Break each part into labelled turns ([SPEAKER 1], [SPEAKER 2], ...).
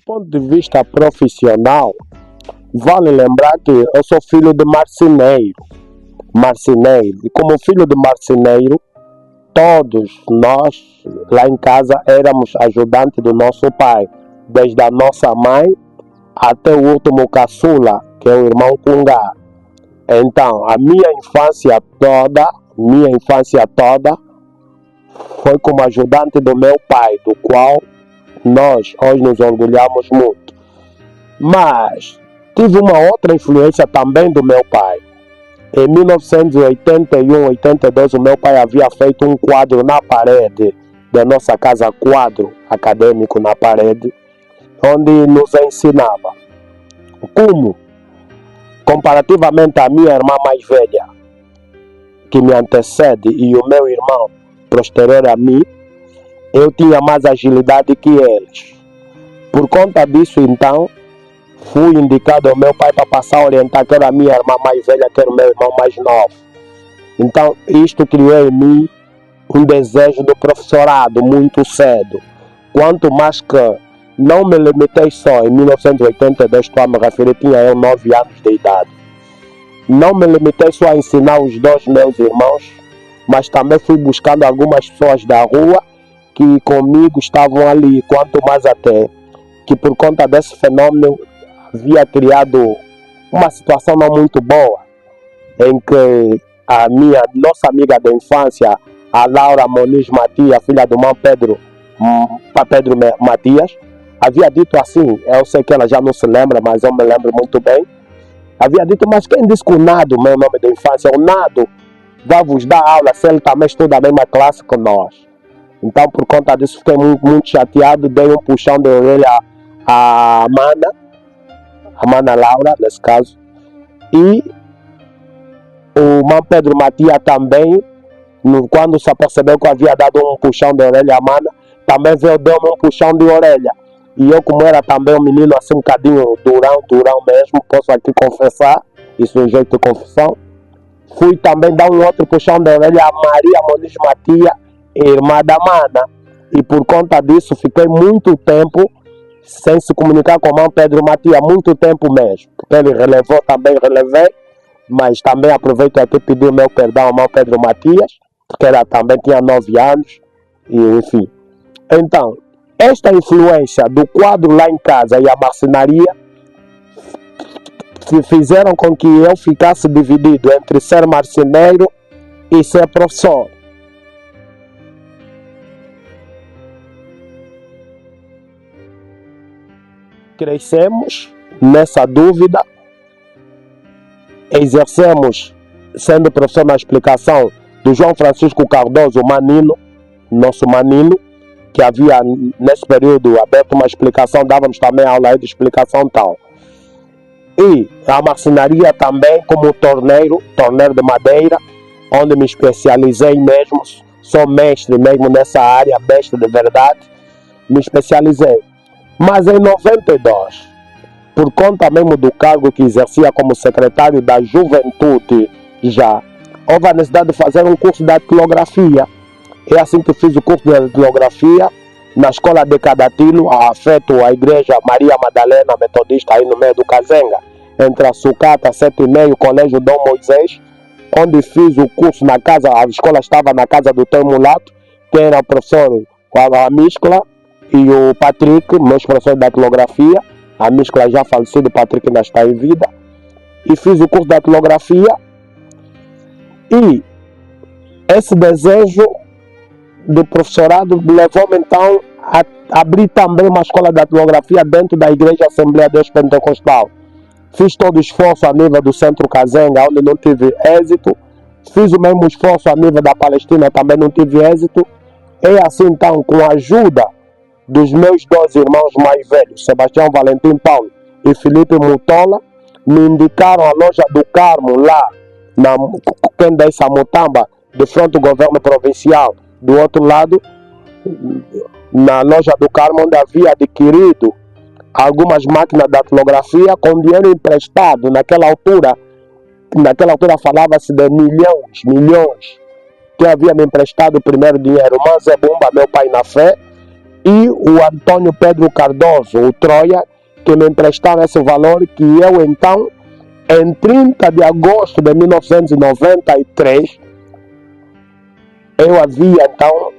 [SPEAKER 1] ponto de vista profissional, vale lembrar que eu sou filho de marceneiro. E como filho de marceneiro, todos nós lá em casa éramos ajudantes do nosso pai, desde a nossa mãe até o último caçula, que é o irmão Cungá. Então, a minha infância toda foi como ajudante do meu pai, do qual nós hoje nos orgulhamos muito. Mas tive uma outra influência também do meu pai. Em 1981, 82, o meu pai havia feito um quadro na parede da nossa casa, quadro acadêmico na parede, onde nos ensinava como, comparativamente à minha irmã mais velha, que me antecede, e o meu irmão posterior a mim, eu tinha mais agilidade que eles. Por conta disso, então, fui indicado ao meu pai para passar a orientar, quer a minha irmã mais velha, quer o meu irmão mais novo. Então, isto criou em mim um desejo do professorado muito cedo. Quanto mais que não me limitei só, em 1982, estou a me referir, tinha eu 9 anos de idade. Não me limitei só a ensinar os dois meus irmãos, mas também fui buscando algumas pessoas da rua que comigo estavam ali, quanto mais até que por conta desse fenômeno havia criado uma situação não muito boa, em que a nossa amiga da infância, a Laura Moniz Matias, filha do irmão Pedro Matias, havia dito assim, eu sei que ela já não se lembra, mas eu me lembro muito bem, havia dito, mas quem disse que o Nado, meu nome da infância, o Nado vai vos dar aula se ele também estuda a mesma classe que nós? Então, por conta disso, fiquei muito chateado, dei um puxão de orelha à Mana Laura, nesse caso, e o irmão Pedro Matias também, quando se apercebeu que eu havia dado um puxão de orelha à Mana, também veio dar-me um puxão de orelha. E eu, como era também um menino assim um bocadinho durão mesmo, posso aqui confessar, isso é um jeito de confissão, fui também dar um outro puxão de orelha a Maria Moniz Matias, irmã da Mana. E por conta disso fiquei muito tempo sem se comunicar com o irmão Pedro Matias, muito tempo mesmo. Porque ele relevou, também relevei, mas também aproveito aqui e pedir o meu perdão ao irmão Pedro Matias, porque ele também tinha 9 anos, e enfim. Então, esta influência do quadro lá em casa e a marcenaria fizeram com que eu ficasse dividido entre ser marceneiro e ser professor. Crescemos nessa dúvida, exercemos, sendo professor na explicação do João Francisco Cardoso, o Manino, nosso Manino, que havia nesse período aberto uma explicação, dávamos também aula aí de explicação tal. E a marcenaria também como torneiro de madeira, onde me especializei mesmo, sou mestre mesmo nessa área, mestre de verdade, me especializei. Mas em 92, por conta mesmo do cargo que exercia como secretário da Juventude já, houve a necessidade de fazer um curso de datilografia. É assim que fiz o curso de datilografia na escola de Cadatilo, afeto à igreja Maria Madalena Metodista, aí no meio do Cazenga, entre a Sucata, 7,5, Colégio Dom Moisés, onde fiz o curso na casa, a escola estava na casa do Teu Mulato, que era o professor Amíscola e o Patrick, meus professores de datilografia. A Amíscola já falecido, o Patrick ainda está em vida. E fiz o curso de datilografia, e esse desejo do professorado levou-me então a abrir também uma escola de datilografia dentro da Igreja Assembleia de Deus Pentecostal. Fiz todo o esforço a nível do Centro Cazenga, onde não tive êxito. Fiz o mesmo esforço a nível da Palestina, também não tive êxito. E assim então, com a ajuda dos meus 2 irmãos mais velhos, Sebastião Valentim Paulo e Felipe Mutola, me indicaram a loja do Carmo, lá na Kendei Samutamba, de frente ao governo provincial. Do outro lado, na loja do Carmo, onde havia adquirido algumas máquinas de datilografia com dinheiro emprestado. Naquela altura falava-se de milhões, que havia me emprestado o primeiro dinheiro. Mas é bomba, meu pai na fé, e o Antônio Pedro Cardoso, o Troia, que me emprestaram esse valor, que eu então, em 30 de agosto de 1993, eu havia então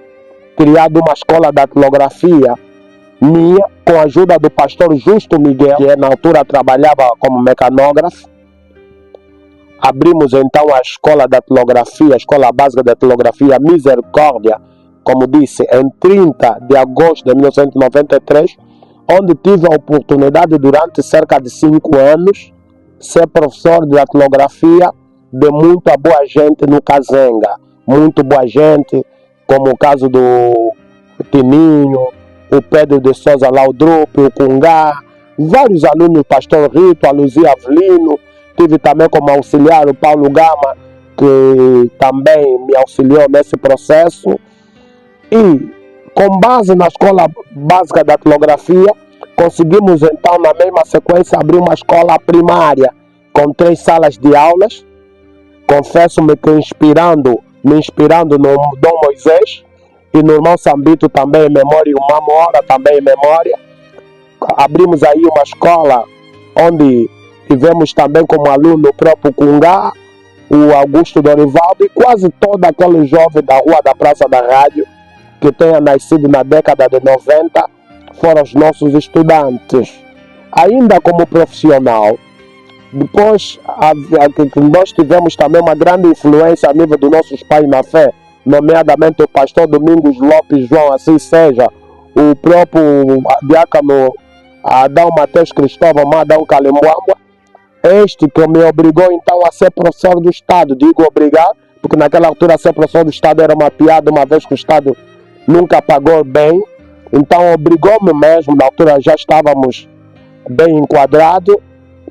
[SPEAKER 1] criado uma escola de datilografia minha, com a ajuda do pastor Justo Miguel, que na altura trabalhava como mecanógrafo. Abrimos então a escola de datilografia, a escola básica de datilografia Misericórdia, como disse, em 30 de agosto de 1993, onde tive a oportunidade durante cerca de 5 anos ser professor de datilografia de muita boa gente no Kazenga. Muito boa gente, como o caso do Tininho, o Pedro de Souza Laudrupe, o Cungá, vários alunos, o pastor Rito, a Luzia Avelino. Tive também como auxiliar o Paulo Gama, que também me auxiliou nesse processo. E, com base na escola básica de datilografia, conseguimos então, na mesma sequência, abrir uma escola primária com 3 salas de aulas. Confesso-me que me inspirando no Dom Moisés e no irmão Sambito também em memória, e o Mamora também em memória. Abrimos aí uma escola onde tivemos também como aluno o próprio Cungá, o Augusto Dorivaldo e quase todo aquele jovem da rua da Praça da Rádio que tenha nascido na década de 90 foram os nossos estudantes. Ainda como profissional, depois nós tivemos também uma grande influência a nível dos nossos pais na fé, nomeadamente o pastor Domingos Lopes João, assim seja, o próprio diácono Adão Mateus Cristóvão Adão Calemboamba, este que me obrigou então a ser professor do Estado. Digo obrigar, porque naquela altura ser professor do Estado era uma piada, uma vez que o Estado nunca pagou bem. Então obrigou-me mesmo, na altura já estávamos bem enquadrados,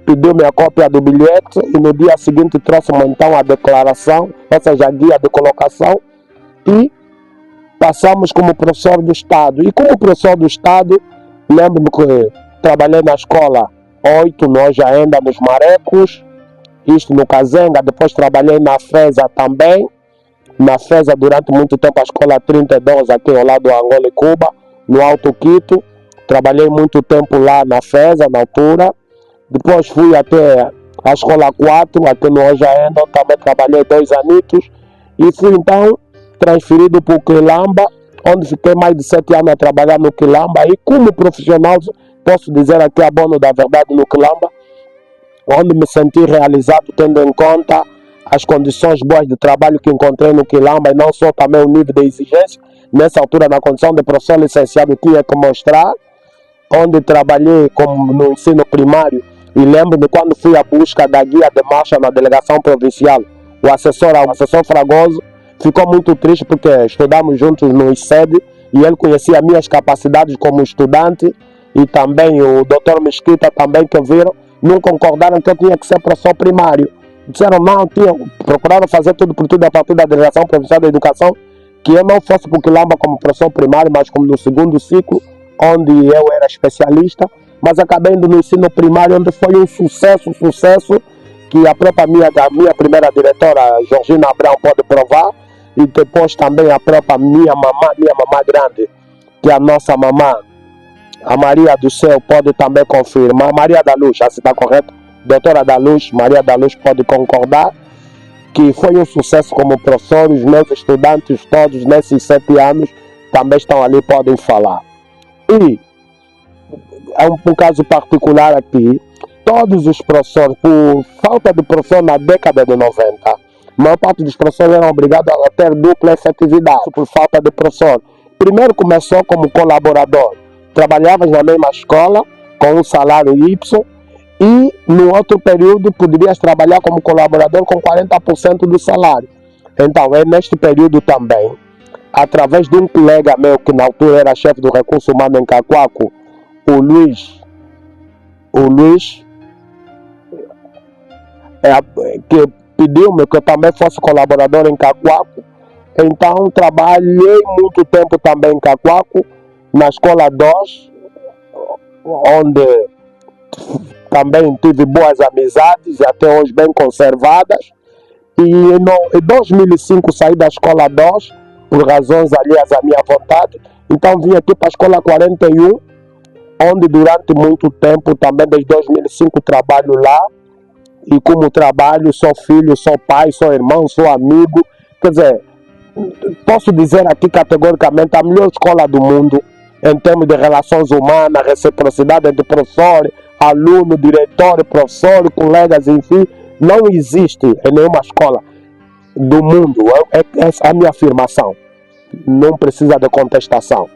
[SPEAKER 1] pediu-me a cópia do bilhete e no dia seguinte trouxe-me então a declaração, ou seja, a guia de colocação, e passamos como professor do Estado. E como professor do Estado, lembro-me que trabalhei na escola 8, nós ainda nos Marecos, isto no Kazenga. Depois trabalhei na FESA também, na FESA durante muito tempo, a escola 32 aqui ao lado do Angola e Cuba, no Alto Quito. Trabalhei muito tempo lá na FESA, na altura. Depois fui até a escola 4, aqui no Ojaenda, também trabalhei 2 anitos. E fui então transferido para o Quilamba, onde fiquei mais de 7 anos a trabalhar no Quilamba. E como profissional, posso dizer aqui a bono da verdade no Quilamba, onde me senti realizado, tendo em conta as condições boas de trabalho que encontrei no Quilamba, e não só também o nível de exigência. Nessa altura, na condição de professor licenciado, tinha que mostrar, onde trabalhei como no ensino primário. E lembro-me quando fui à busca da guia de marcha na delegação provincial, o assessor Fragoso ficou muito triste porque estudamos juntos no ICED e ele conhecia minhas capacidades como estudante, e também o Dr. Mesquita também, que viram, não concordaram que eu tinha que ser professor primário. Disseram não, procuraram fazer tudo por tudo a partir da Delegação Provincial da Educação, que eu não fosse para o Quilamba como professor primário, mas como no segundo ciclo, onde eu era especialista. Mas acabei indo no ensino primário, onde foi um sucesso, que a própria minha primeira diretora, Georgina Abrão, pode provar, e depois também a própria minha mamã grande, que é a nossa mamã, a Maria do Céu, pode também confirmar. Maria da Luz, assim está correto? Doutora da Luz, Maria da Luz pode concordar que foi um sucesso como professor. Os meus estudantes todos nesses 7 anos também estão ali, podem falar. E é um caso particular aqui, todos os professores, por falta de professor na década de 90, a maior parte dos professores eram obrigados a ter dupla efetividade por falta de professor. Primeiro começou como colaborador, trabalhavas na mesma escola com um salário Y, e no outro período poderias trabalhar como colaborador com 40% do salário. Então é neste período também, através de um colega meu que na altura era chefe do recurso humano em Cacoaco, o Luiz, que pediu-me que eu também fosse colaborador em Cacoaco. Então trabalhei muito tempo também em Cacoaco, na escola 2, onde também tive boas amizades, até hoje bem conservadas. E em 2005 saí da escola 2, por razões alheias à minha vontade, e Então vim aqui para a escola 41, onde durante muito tempo, também desde 2005, trabalho lá. E como trabalho, sou filho, sou pai, sou irmão, sou amigo. Quer dizer, posso dizer aqui categoricamente a melhor escola do mundo em termos de relações humanas, reciprocidade entre professor, aluno, diretor, professor, colegas, enfim, não existe em nenhuma escola do mundo. Essa é a minha afirmação. Não precisa de contestação.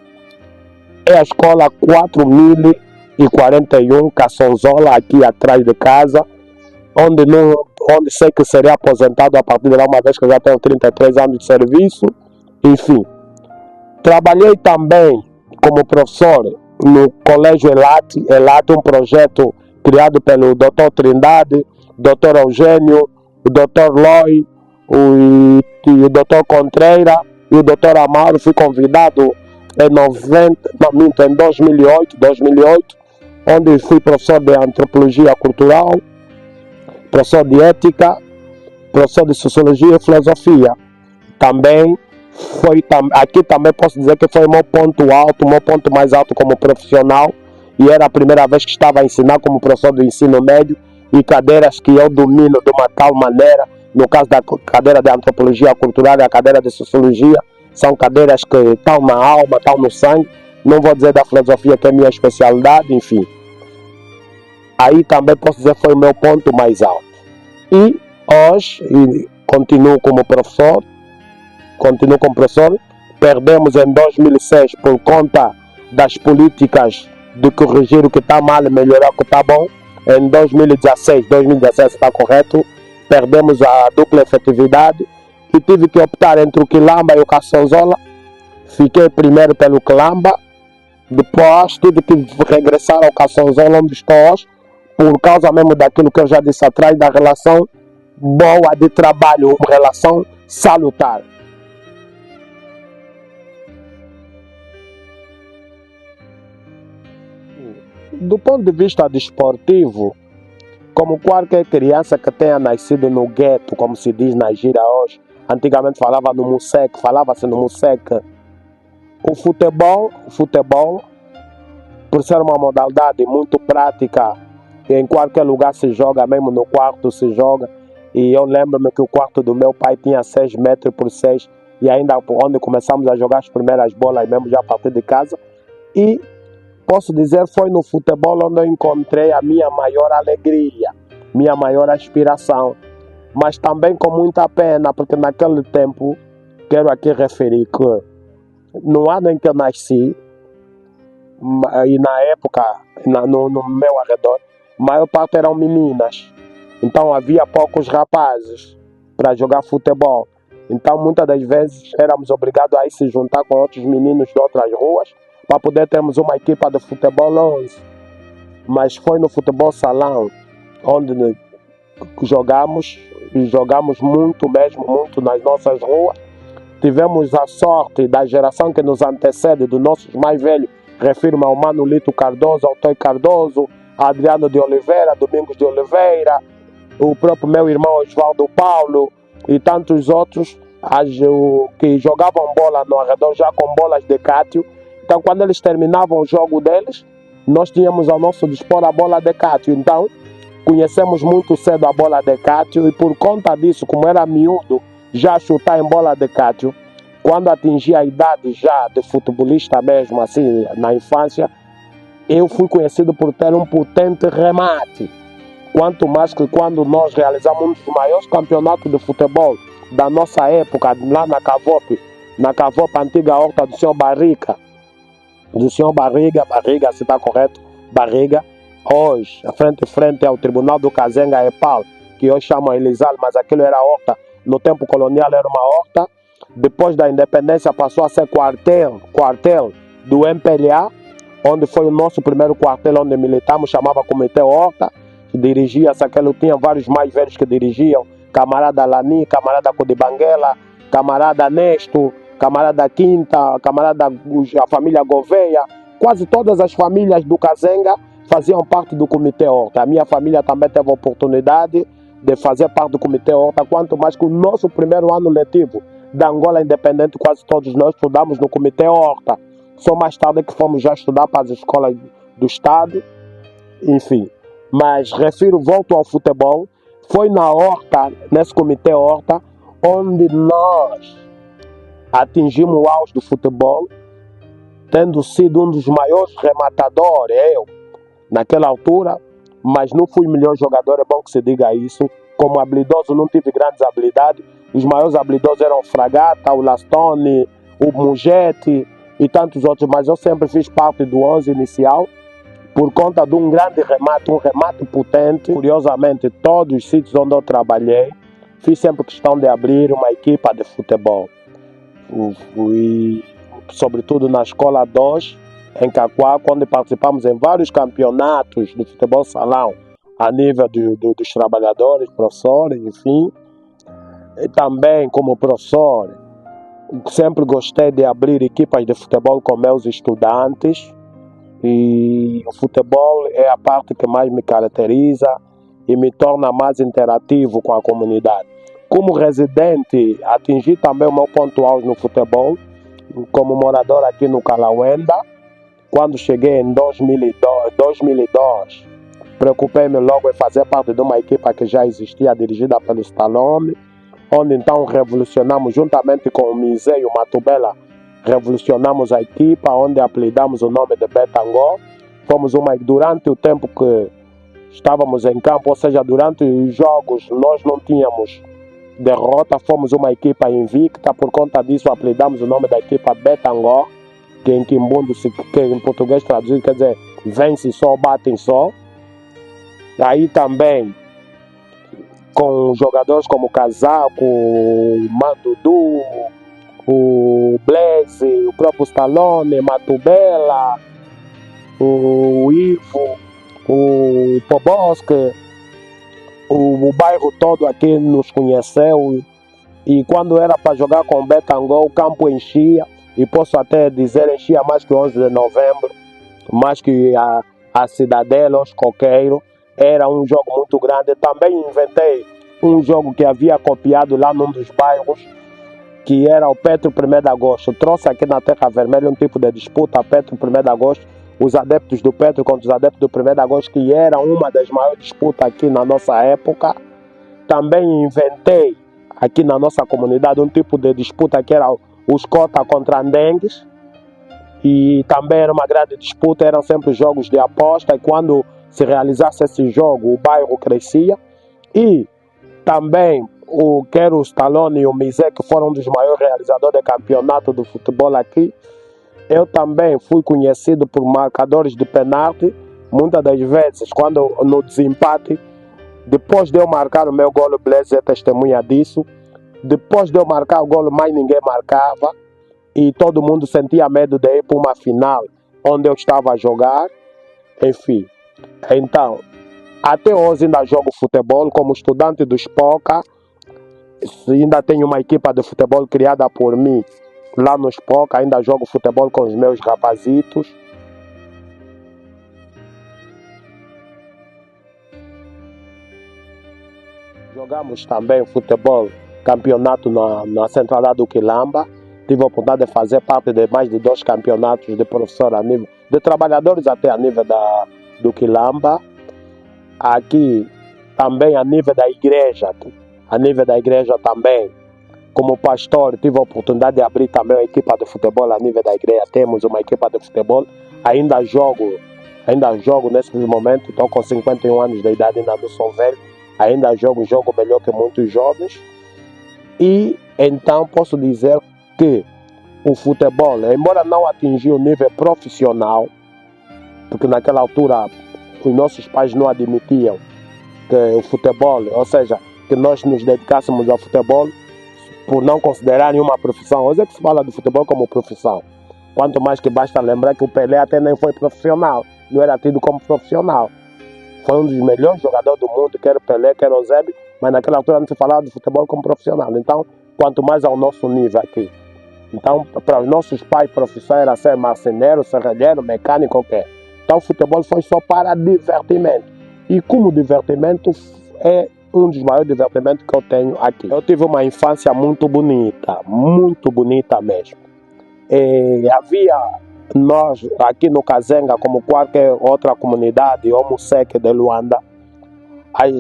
[SPEAKER 1] É a escola 4041 Caçonzola, aqui atrás de casa, onde sei que serei aposentado a partir de lá, uma vez que eu já tenho 33 anos de serviço. Enfim, trabalhei também como professor no Colégio Elate, um projeto criado pelo Dr. Trindade, Dr. Eugênio, o Dr. Loi, o Dr. Contreira e o Dr. Amaro. Fui convidado em 2008, onde fui professor de Antropologia Cultural, professor de Ética, professor de Sociologia e Filosofia. Também aqui também posso dizer que foi o meu ponto mais alto como profissional, e era a primeira vez que estava a ensinar como professor do ensino médio, e cadeiras que eu domino de uma tal maneira, no caso da cadeira de Antropologia Cultural e a cadeira de Sociologia, são cadeiras que estão na alma, estão no sangue. Não vou dizer da filosofia, que é a minha especialidade, enfim. Aí também posso dizer que foi o meu ponto mais alto. E hoje continuo como professor. Perdemos em 2006 por conta das políticas de corrigir o que está mal e melhorar o que está bom. Em 2016 está correto, perdemos a dupla efetividade e tive que optar entre o Quilamba e o Caçonzola. Fiquei primeiro pelo Quilamba, depois tive que regressar ao Caçonzola, onde estou hoje, por causa mesmo daquilo que eu já disse atrás, da relação boa de trabalho, uma relação salutar. Do ponto de vista desportivo, como qualquer criança que tenha nascido no gueto, como se diz na gíria hoje, antigamente falava-se no Musec, o futebol, por ser uma modalidade muito prática, em qualquer lugar se joga, mesmo no quarto se joga, e eu lembro-me que o quarto do meu pai tinha 6 metros por 6, e ainda onde começamos a jogar as primeiras bolas, mesmo já a partir de casa, e posso dizer foi no futebol onde eu encontrei a minha maior alegria, minha maior aspiração, mas também com muita pena, porque naquele tempo, quero aqui referir que no ano em que eu nasci, e na época, no meu arredor, a maior parte eram meninas, então havia poucos rapazes para jogar futebol, então muitas das vezes éramos obrigados a ir se juntar com outros meninos de outras ruas, para poder termos uma equipa de futebol 11. Mas foi no futebol salão, onde jogamos, e jogamos muito mesmo, muito nas nossas ruas. Tivemos a sorte da geração que nos antecede, dos nossos mais velhos, refiro-me ao Mano Lito Cardoso, ao Toy Cardoso, a Adriano de Oliveira, Domingos de Oliveira, o próprio meu irmão Osvaldo Paulo e tantos outros que jogavam bola no arredor já com bolas de Cátio. Então, quando eles terminavam o jogo deles, nós tínhamos ao nosso dispor a bola de Cátio. Então, conhecemos muito cedo a bola de Cátio e por conta disso, como era miúdo, já chutar em bola de Cátio, quando atingi a idade já de futebolista mesmo, assim, na infância, eu fui conhecido por ter um potente remate. Quanto mais que quando nós realizamos um dos maiores campeonatos de futebol da nossa época, lá na Cavope, antiga horta do senhor Barriga, se está correto, Barriga, hoje, frente ao Tribunal do Kazenga Epal, que hoje chamam Elisal, mas aquilo era horta, no tempo colonial era uma horta, depois da independência passou a ser quartel do MPLA, onde foi o nosso primeiro quartel onde militamos, chamava Comitê Horta, que dirigia-se aquele, tinha vários mais velhos que dirigiam, camarada Lani, camarada Codibanguela, camarada Nesto, camarada Quinta, a família Gouveia, quase todas as famílias do Kazenga faziam parte do Comitê Horta. A minha família também teve a oportunidade de fazer parte do Comitê Horta, quanto mais que o nosso primeiro ano letivo da Angola Independente, quase todos nós estudamos no Comitê Horta. Só mais tarde que fomos já estudar para as escolas do estado, enfim. Mas volto ao futebol. Foi na Horta, nesse comitê Horta, onde nós atingimos o auge do futebol, tendo sido um dos maiores rematadores, eu, naquela altura, mas não fui melhor jogador, é bom que se diga isso. Como habilidoso, não tive grandes habilidades. Os maiores habilidosos eram o Fragata, o Lastone, o Mugete e tantos outros, mas eu sempre fiz parte do 11 inicial por conta de um grande remate, um remate potente. Curiosamente, todos os sítios onde eu trabalhei, fiz sempre questão de abrir uma equipa de futebol. Fui, sobretudo na Escola 2, em Cacoa, onde participamos em vários campeonatos de futebol salão, a nível dos trabalhadores, professores, enfim. E também como professor, sempre gostei de abrir equipas de futebol com meus estudantes. E o futebol é a parte que mais me caracteriza e me torna mais interativo com a comunidade. Como residente, atingi também o meu ponto alto no futebol, como morador aqui no Calauenda. Quando cheguei em 2002, preocupei-me logo em fazer parte de uma equipa que já existia, dirigida pelo Stallone, onde então revolucionamos, juntamente com o Mise e o Matubela, revolucionamos a equipa, onde apelidamos o nome de Betangó. Fomos durante o tempo que estávamos em campo, ou seja, durante os jogos, nós não tínhamos derrota, fomos uma equipa invicta. Por conta disso, apelidamos o nome da equipa Betangó, que em Quimbundo, que em português traduzido quer dizer vence só, batem só. Aí também, com jogadores como Casaco, Mandudu, o Blaze, o próprio Stallone, Matubela, o Ivo, o Pobosque, o bairro todo aqui nos conheceu. E quando era para jogar com o Betangó, o campo enchia, e posso até dizer enchia mais que o 11 de novembro, mais que a Cidadela, os Coqueiros. Era um jogo muito grande. Também inventei um jogo que havia copiado lá num dos bairros, que era o Petro 1º de Agosto. Trouxe aqui na Terra Vermelha um tipo de disputa, Petro 1º de Agosto, os adeptos do Petro contra os adeptos do 1º de Agosto, que era uma das maiores disputas aqui na nossa época. Também inventei aqui na nossa comunidade um tipo de disputa que era os Cota contra Andengues, e também era uma grande disputa, eram sempre jogos de aposta, e quando se realizasse esse jogo, o bairro crescia. E também quer o Stallone e o Mise, que foram um dos maiores realizadores de campeonato do futebol aqui. Eu também fui conhecido por marcadores de penalti. Muitas das vezes, quando no desempate, depois de eu marcar o meu golo, o Blaze é testemunha disso. Depois de eu marcar o golo, mais ninguém marcava. E todo mundo sentia medo de ir para uma final onde eu estava a jogar. Enfim, então, até hoje ainda jogo futebol como estudante do Spoca. Ainda tenho uma equipa de futebol criada por mim lá no Spoca. Ainda jogo futebol com os meus rapazitos. Jogamos também futebol, campeonato na Central do Quilamba. Tive a oportunidade de fazer parte de mais de 2 campeonatos de professor a nível, de trabalhadores até a nível do Quilamba. Aqui também a nível da igreja. A nível da igreja também, como pastor, tive a oportunidade de abrir também uma equipa de futebol a nível da igreja. Temos uma equipa de futebol. Ainda jogo nesse momento. Estou com 51 anos de idade, ainda não sou velho. Ainda jogo melhor que muitos jovens. E então posso dizer que o futebol, embora não atingiu o nível profissional, porque naquela altura os nossos pais não admitiam que o futebol, ou seja, que nós nos dedicássemos ao futebol, por não considerarem uma profissão. Hoje é que se fala de futebol como profissão. Quanto mais que basta lembrar que o Pelé até nem foi profissional, não era tido como profissional. Foi um dos melhores jogadores do mundo, quer o Pelé, quer o Eusébio, mas naquela altura não se falava de futebol como profissional. Então, quanto mais ao nosso nível aqui. Então, para os nossos pais, profissão era ser marceneiro, serralheiro, mecânico, qualquer. Então, o futebol foi só para divertimento. E como divertimento, é um dos maiores divertimentos que eu tenho aqui. Eu tive uma infância muito bonita mesmo. Havia nós aqui no Kazenga, como qualquer outra comunidade, ou Museke de Luanda,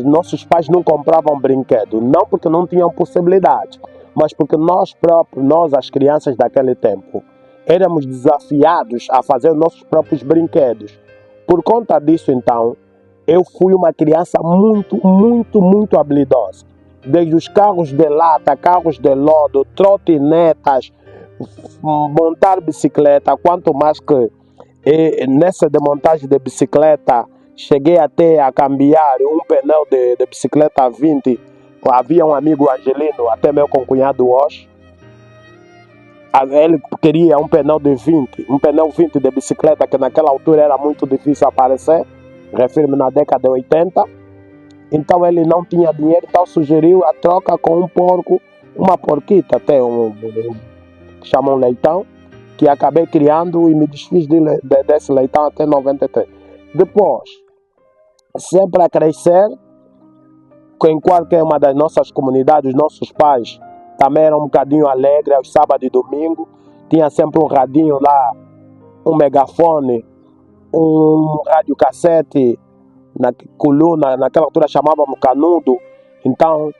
[SPEAKER 1] nossos pais não compravam brinquedo, não porque não tinham possibilidade, mas porque nós próprios, nós as crianças daquele tempo, éramos desafiados a fazer nossos próprios brinquedos. Por conta disso, então, eu fui uma criança muito habilidosa. Desde os carros de lata, carros de lodo, trotinetas, montar bicicleta, quanto mais que nessa desmontagem de bicicleta, cheguei até a cambiar um pneu de bicicleta 20. Havia um amigo Angelino, até meu concunhado hoje. Ele queria um pneu de 20, um pneu 20 de bicicleta, que naquela altura era muito difícil aparecer. Refiro-me na década de 80. Então ele não tinha dinheiro, então sugeriu a troca com um porco, uma porquita, até que chamam leitão, que acabei criando e me desfiz desse leitão até 93. Depois, sempre a crescer, em qualquer uma das nossas comunidades, os nossos pais também eram um bocadinho alegres, aos sábados e domingos, tinha sempre um radinho lá, um megafone, um radiocassete, na coluna, naquela altura chamávamos canudo, então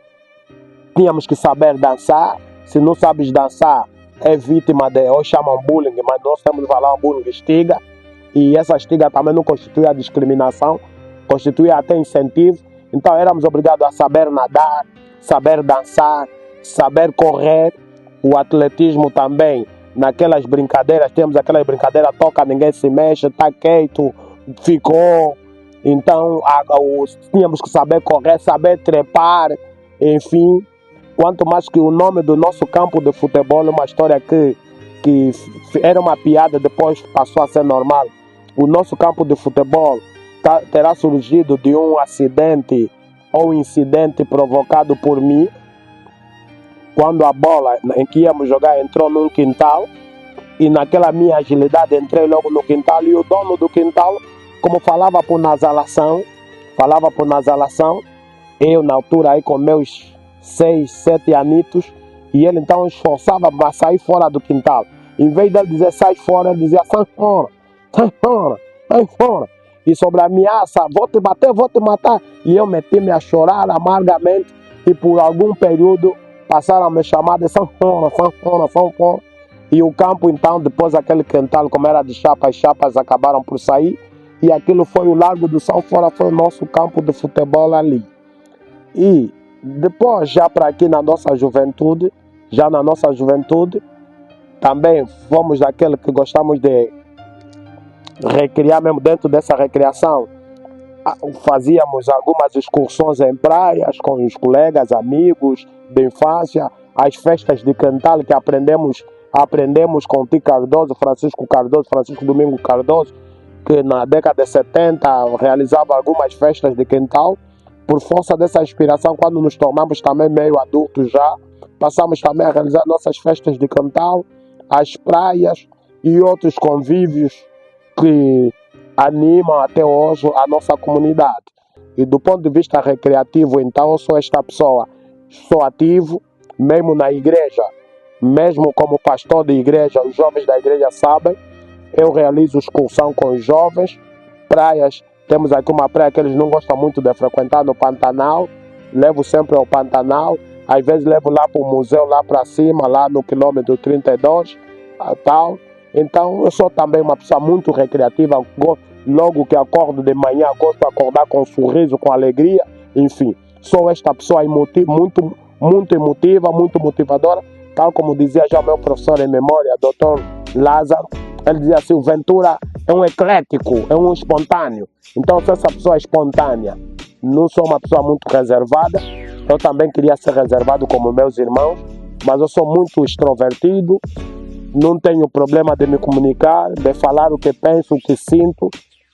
[SPEAKER 1] tínhamos que saber dançar. Se não sabes dançar, é vítima de, ou chamam bullying, mas nós temos de falar bullying, estiga, e essa estiga também não constituía discriminação, constituía até incentivo. Então éramos obrigados a saber nadar, saber dançar, saber correr, o atletismo também. Naquelas brincadeiras, temos aquelas brincadeiras, toca, ninguém se mexe, tá quieto, ficou. Então tínhamos que saber correr, saber trepar, enfim. Quanto mais que o nome do nosso campo de futebol é uma história que era uma piada, depois passou a ser normal. O nosso campo de futebol terá surgido de um acidente ou incidente provocado por mim, quando a bola em que íamos jogar entrou num quintal, e naquela minha agilidade entrei logo no quintal, e o dono do quintal, como falava por nasalação, eu na altura aí com meus 6, 7 anitos, e ele então esforçava para sair fora do quintal. Em vez dele dizer sai fora, ele dizia sai fora, sai fora, sai fora. E sobre a ameaça, vou te bater, vou te matar. E eu meti-me a chorar amargamente, e por algum período passaram a me chamar de sanfona, sanfona, sanfona. E o campo então, depois aquele quintal, como era de chapa, as chapas acabaram por sair, e aquilo foi o Largo do Sanfona, foi o nosso campo de futebol ali. E depois, já para aqui na nossa juventude, também fomos daquele que gostamos de recriar, mesmo dentro dessa recreação, fazíamos algumas excursões em praias com os colegas, amigos de infância, as festas de quintal que aprendemos com Ti Cardoso, Francisco Domingo Cardoso, que na década de 70 realizava algumas festas de quintal. Por força dessa inspiração, quando nos tornamos também meio adultos já, passamos também a realizar nossas festas de quintal, as praias e outros convívios que animam até hoje a nossa comunidade. E do ponto de vista recreativo, então, eu sou esta pessoa, sou ativo, mesmo na igreja, mesmo como pastor de igreja, os jovens da igreja sabem, eu realizo excursão com os jovens, praias, temos aqui uma praia que eles não gostam muito de frequentar, no Pantanal, levo sempre ao Pantanal, às vezes levo lá para o museu, lá para cima, lá no quilômetro 32, tal. Então eu sou também uma pessoa muito recreativa, logo que acordo de manhã, gosto de acordar com um sorriso, com alegria, enfim. Sou esta pessoa muito emotiva, muito motivadora, tal como dizia já meu professor em memória, Dr. Lázaro. Ele dizia assim, o Ventura é um eclético, é um espontâneo. Então, se essa pessoa é espontânea, não sou uma pessoa muito reservada, eu também queria ser reservado como meus irmãos, mas eu sou muito extrovertido, não tenho problema de me comunicar, de falar o que penso, o que sinto.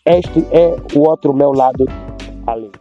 [SPEAKER 1] Este é o outro meu lado ali.